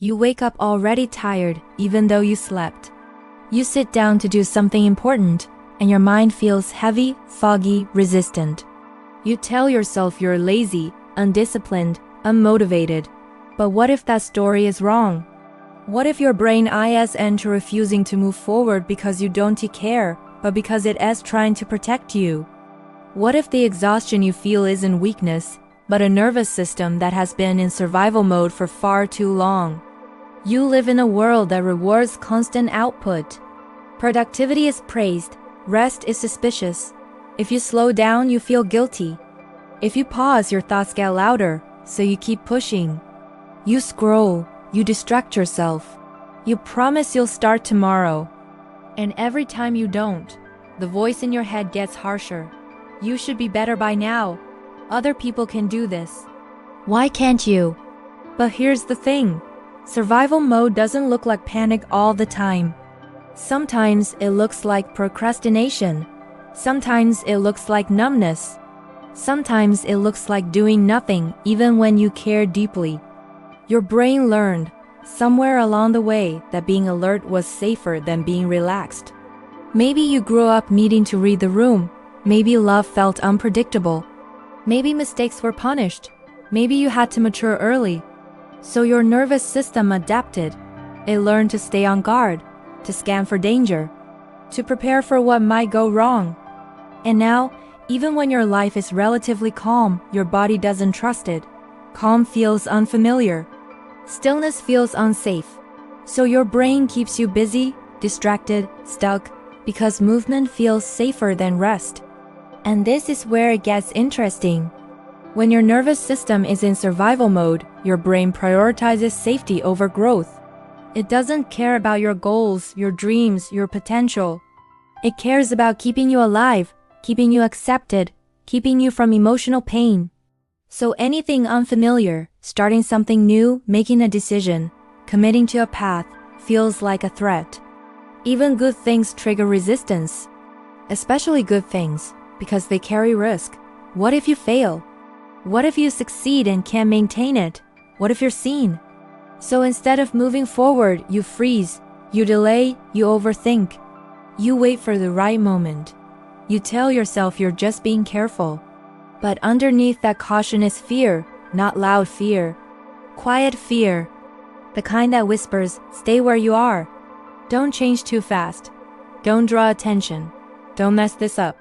You wake up already tired, even though you slept. You sit down to do something important, and your mind feels heavy, foggy, resistant. You tell yourself you're lazy, undisciplined, unmotivated. But what if that story is wrong? What if your brain isn't refusing to move forward because you don't care, but because it is trying to protect you? What if the exhaustion you feel isn't weakness, but a nervous system that has been in survival mode for far too long? You live in a world that rewards constant output. Productivity is praised, rest is suspicious. If you slow down, you feel guilty. If you pause, your thoughts get louder, so you keep pushing. You scroll, you distract yourself. You promise you'll start tomorrow. And every time you don't, the voice in your head gets harsher. You should be better by now. Other people can do this. Why can't you? But here's the thing. Survival mode doesn't look like panic all the time. Sometimes it looks like procrastination. Sometimes it looks like numbness. Sometimes it looks like doing nothing even when you care deeply. Your brain learned, somewhere along the way, that being alert was safer than being relaxed. Maybe you grew up needing to read the room. Maybe love felt unpredictable. Maybe mistakes were punished. Maybe you had to mature early. So your nervous system adapted. It learned to stay on guard, to scan for danger, to prepare for what might go wrong. And now, even when your life is relatively calm, your body doesn't trust it. Calm feels unfamiliar. Stillness feels unsafe. So your brain keeps you busy, distracted, stuck, because movement feels safer than rest. And this is where it gets interesting. When your nervous system is in survival mode, your brain prioritizes safety over growth. It doesn't care about your goals, your dreams, your potential. It cares about keeping you alive, keeping you accepted, keeping you from emotional pain. So anything unfamiliar, starting something new, making a decision, committing to a path, feels like a threat. Even good things trigger resistance. Especially good things, because they carry risk. What if you fail? What if you succeed and can't maintain it? What if you're seen? So instead of moving forward, you freeze, you delay, you overthink. You wait for the right moment. You tell yourself you're just being careful. But underneath that caution is fear, not loud fear. Quiet fear. The kind that whispers, stay where you are. Don't change too fast. Don't draw attention. Don't mess this up.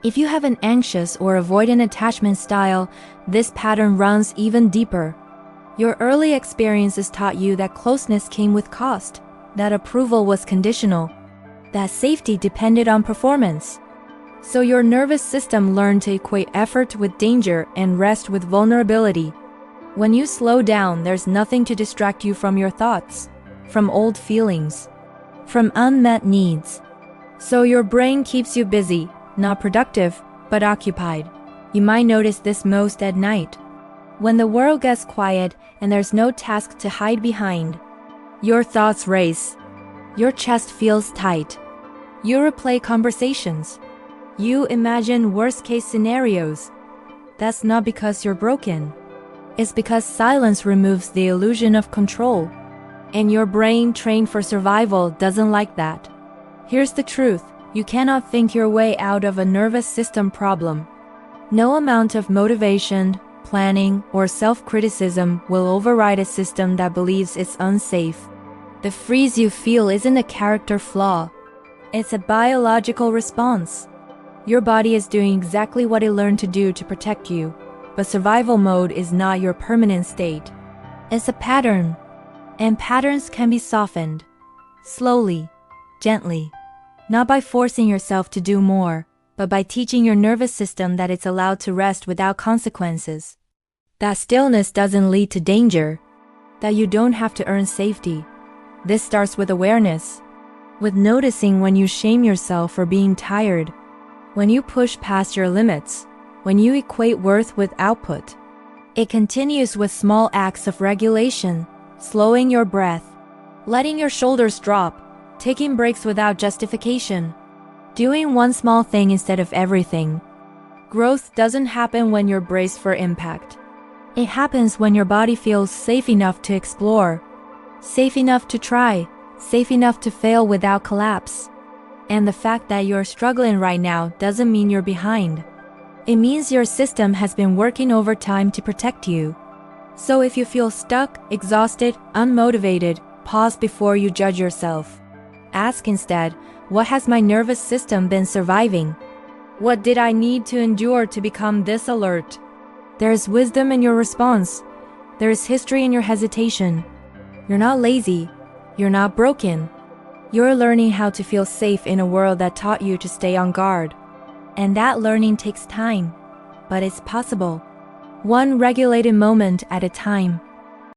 If you have an anxious or avoidant attachment style, this pattern runs even deeper. Your early experiences taught you that closeness came with cost, that approval was conditional, that safety depended on performance. So your nervous system learned to equate effort with danger and rest with vulnerability. When you slow down, there's nothing to distract you from your thoughts, from old feelings, from unmet needs. So your brain keeps you busy, not productive, but occupied. You might notice this most at night. When the world gets quiet and there's no task to hide behind, your thoughts race. Your chest feels tight. You replay conversations. You imagine worst-case scenarios. That's not because you're broken. It's because silence removes the illusion of control. And your brain, trained for survival, doesn't like that. Here's the truth. You cannot think your way out of a nervous system problem. No amount of motivation, planning, or self-criticism will override a system that believes it's unsafe. The freeze you feel isn't a character flaw. It's a biological response. Your body is doing exactly what it learned to do to protect you, but survival mode is not your permanent state. It's a pattern, and patterns can be softened, slowly, gently. Not by forcing yourself to do more, but by teaching your nervous system that it's allowed to rest without consequences. That stillness doesn't lead to danger, that you don't have to earn safety. This starts with awareness, with noticing when you shame yourself for being tired, when you push past your limits, when you equate worth with output. It continues with small acts of regulation, slowing your breath, letting your shoulders drop, taking breaks without justification, doing one small thing instead of everything. Growth doesn't happen when you're braced for impact. It happens when your body feels safe enough to explore. Safe enough to try, safe enough to fail without collapse. And the fact that you're struggling right now doesn't mean you're behind. It means your system has been working overtime to protect you. So if you feel stuck, exhausted, unmotivated, pause before you judge yourself. Ask instead, what has my nervous system been surviving? What did I need to endure to become this alert? There is wisdom in your response. There is history in your hesitation. You're not lazy. You're not broken. You're learning how to feel safe in a world that taught you to stay on guard. And that learning takes time, but it's possible. One regulated moment at a time.